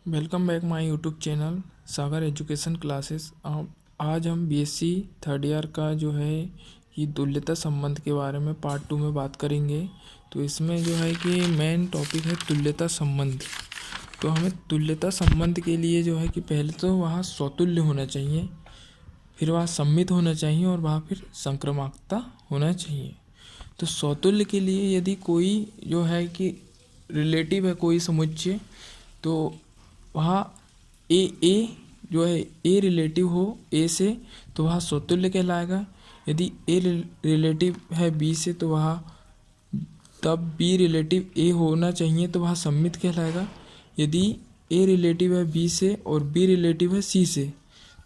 Welcome back my YouTube channel Sagar education classes. आज हम BSc third year का जो है ये तुल्यता संबंध के बारे में पार्ट 2 में बात करेंगे। तो इसमें जो है कि मेन टॉपिक है तुल्यता संबंध। तो हमें तुल्यता संबंध के लिए जो है कि पहले तो वहाँ स्वतुल्य होना चाहिए, फिर वहाँ सम्मित होना चाहिए और वहाँ फिर संक्रामकता होना चाहिए। तो स्वतुल्य के लिए यदि कोई जो है कि रिलेटिव है कोई समुच्चय, तो वहाँ ए जो है ए रिलेटिव हो ए से तो वह स्वतुल्य कहलाएगा। यदि ए रिलेटिव है बी से तो वह तब बी रिलेटिव ए होना चाहिए तो वह सम्मित कहलाएगा। यदि ए रिलेटिव है बी से और बी रिलेटिव है सी से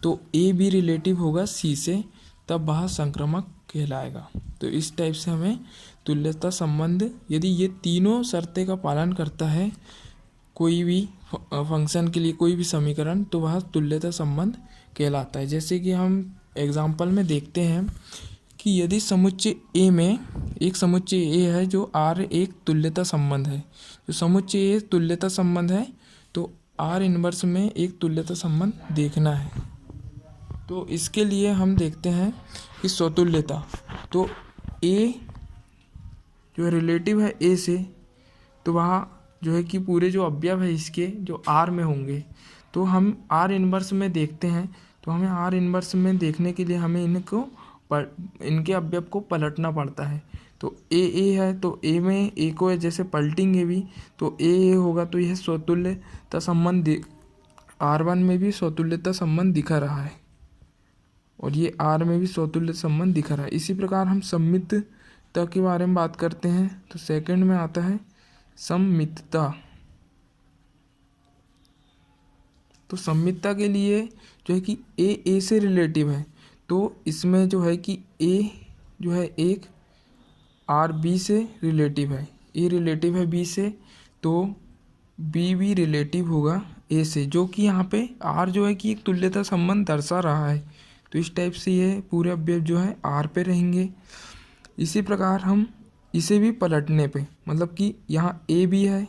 तो ए बी रिलेटिव होगा सी से, तब वह संक्रामक कहलाएगा। तो इस टाइप से हमें तुल्यता संबंध, यदि ये तीनों शर्तें का पालन करता है कोई भी फंक्शन के लिए कोई भी समीकरण, तो वह तुल्यता संबंध कहलाता है। जैसे कि हम एग्जाम्पल में देखते हैं कि यदि समुच्चय ए में एक समुच्चय ए है जो आर एक तुल्यता संबंध है, जो समुच्चय ए तुल्यता संबंध है तो आर इनवर्स में एक तुल्यता संबंध देखना है। तो इसके लिए हम देखते हैं कि स्वतुल्यता, तो ए जो रिलेटिव है ए से तो वहाँ जो है कि पूरे जो अवयव है इसके जो आर में होंगे, तो हम आर इनवर्स में देखते हैं। तो हमें आर इनवर्स में देखने के लिए हमें इनके अवयव को पलटना पड़ता है। तो ए है तो ए में ए को जैसे पलटेंगे भी तो ए होगा, तो यह स्वतुल्यता संबंध R1 में भी स्वतुल्यता संबंध दिखा रहा है और ये R में भी स्वतुल्य संबंध दिखा रहा है। इसी प्रकार हम सम्मितता के बारे में बात करते हैं। तो सेकंड में आता है सम्मितता। तो सम्मितता के लिए जो है कि ए से रिलेटिव है, तो इसमें जो है कि ए जो है एक आर बी से रिलेटिव है, ए रिलेटिव है बी से तो बी भी रिलेटिव होगा ए से, जो कि यहाँ पे आर जो है कि एक तुल्यता संबंध दर्शा रहा है। तो इस टाइप से ये पूरे अवयव जो है आर पे रहेंगे। इसी प्रकार हम इसे भी पलटने पे, मतलब कि यहाँ ए भी है,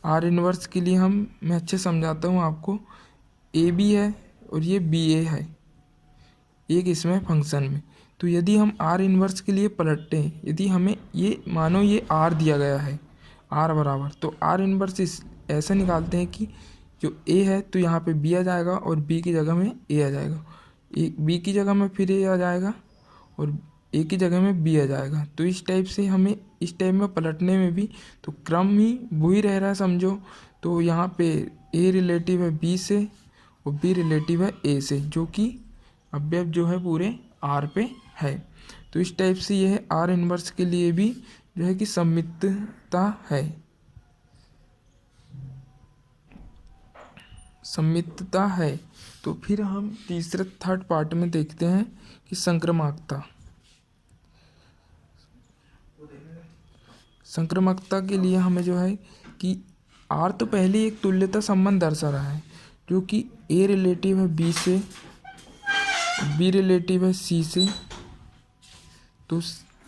आर इनवर्स के लिए मैं अच्छे समझाता हूँ आपको। ए भी है और ये बी ए है एक इसमें फंक्शन में। तो यदि हम आर इनवर्स के लिए पलटते हैं, यदि हमें ये मानो ये आर दिया गया है आर बराबर, तो आर इनवर्स ऐसा निकालते हैं कि जो ए है तो यहाँ पे बी आ जाएगा और बी की जगह में ए आ जाएगा, बी की जगह में फिर ए आ जाएगा और ए की जगह में बी आ जाएगा। तो इस टाइप से हमें इस टाइप में पलटने में भी तो क्रम ही वही रह रहा है समझो। तो यहाँ पे ए रिलेटिव है बी से और बी रिलेटिव है ए से, जो कि अवयव जो है पूरे आर पे है। तो इस टाइप से यह आर इनवर्स के लिए भी जो है कि सम्मितता है, सम्मितता है। तो फिर हम तीसरे थर्ड पार्ट में देखते हैं कि संक्रामकता। संक्रामकता के लिए हमें जो है कि आर तो पहले एक तुल्यता संबंध दर्शा रहा है, जो कि ए रिलेटिव है बी से, बी रिलेटिव है सी से, तो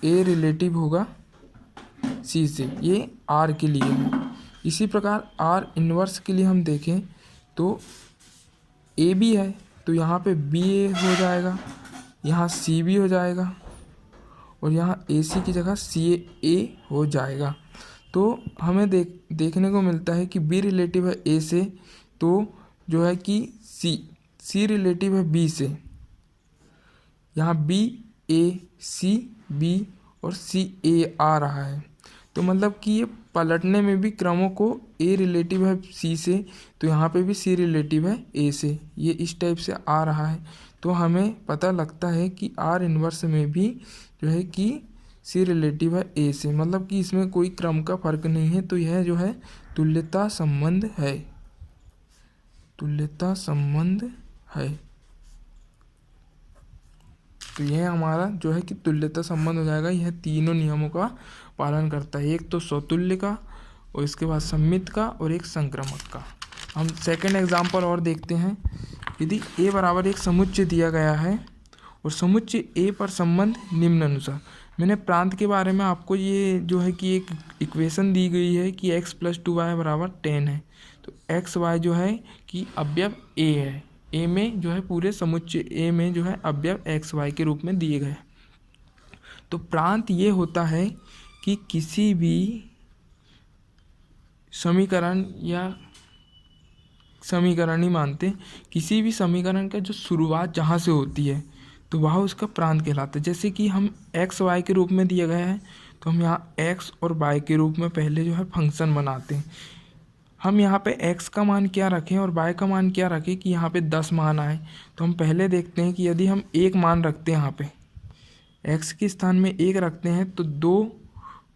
ए रिलेटिव होगा सी से, ये आर के लिए है। इसी प्रकार आर इनवर्स के लिए हम देखें तो ए बी है तो यहाँ पे बी ए हो जाएगा, यहाँ सी बी हो जाएगा और यहाँ ए सी की जगह सी ए हो जाएगा। तो हमें देखने को मिलता है कि बी रिलेटिव है ए से तो जो है कि सी रिलेटिव है बी से, यहाँ बी ए सी बी और सी ए आ रहा है। तो मतलब कि ये पलटने में भी क्रमों को ए रिलेटिव है सी से तो यहाँ पे भी सी रिलेटिव है ए से, ये इस टाइप से आ रहा है। तो हमें पता लगता है कि आर इनवर्स में भी जो है कि सी रिलेटिव है ए से, मतलब कि इसमें कोई क्रम का फर्क नहीं है। तो यह जो है तुल्यता संबंध है, तुल्यता संबंध है। तो यह हमारा जो है कि तुल्यता संबंध हो जाएगा। यह तीनों नियमों का पालन करता है, एक तो स्वतुल्य का और इसके बाद सम्मित का और एक संक्रामक का। हम सेकंड एग्जांपल और देखते हैं। यदि ए बराबर एक समुच्चय दिया गया है और समुच्चय ए पर संबंध निम्नानुसार, मैंने प्रांत के बारे में आपको ये जो है कि एक इक्वेशन दी गई है कि x + 2y = 10 है। तो एक्स वाई जो है कि अवयव a है, a में जो है पूरे समुच्चय a में जो है अवयव x y के रूप में दिए गए। तो प्रांत ये होता है कि किसी भी समीकरण या समीकरण ही मानते, किसी भी समीकरण का जो शुरुआत जहाँ से होती है तो वह उसका प्रांत कहलाता है। जैसे कि हम एक्स वाई के रूप में दिया गया है तो हम यहाँ एक्स और वाई के रूप में पहले जो है फंक्शन बनाते हैं। हम यहाँ पे x का मान क्या रखें और y का मान क्या रखें कि यहाँ पे 10 मान आए। तो हम पहले देखते हैं कि यदि हम एक मान रखते हैं यहाँ पे x के स्थान में 1 रखते हैं तो 2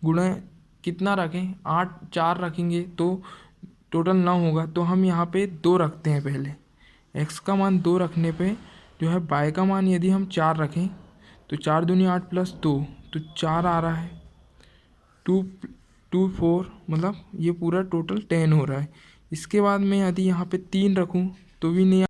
गुणा कितना रखें 8 4 रखेंगे तो टोटल 9 होगा। तो हम यहाँ पे 2 रखते हैं पहले, x का मान 2 रखने पे जो है y का मान यदि हम 4 रखें तो 4 दूनी 8 + 2 तो 4 आ रहा है, 2 4 मतलब ये पूरा टोटल 10 हो रहा है। इसके बाद मैं यदि यहाँ पे 3 रखूँ तो भी नहीं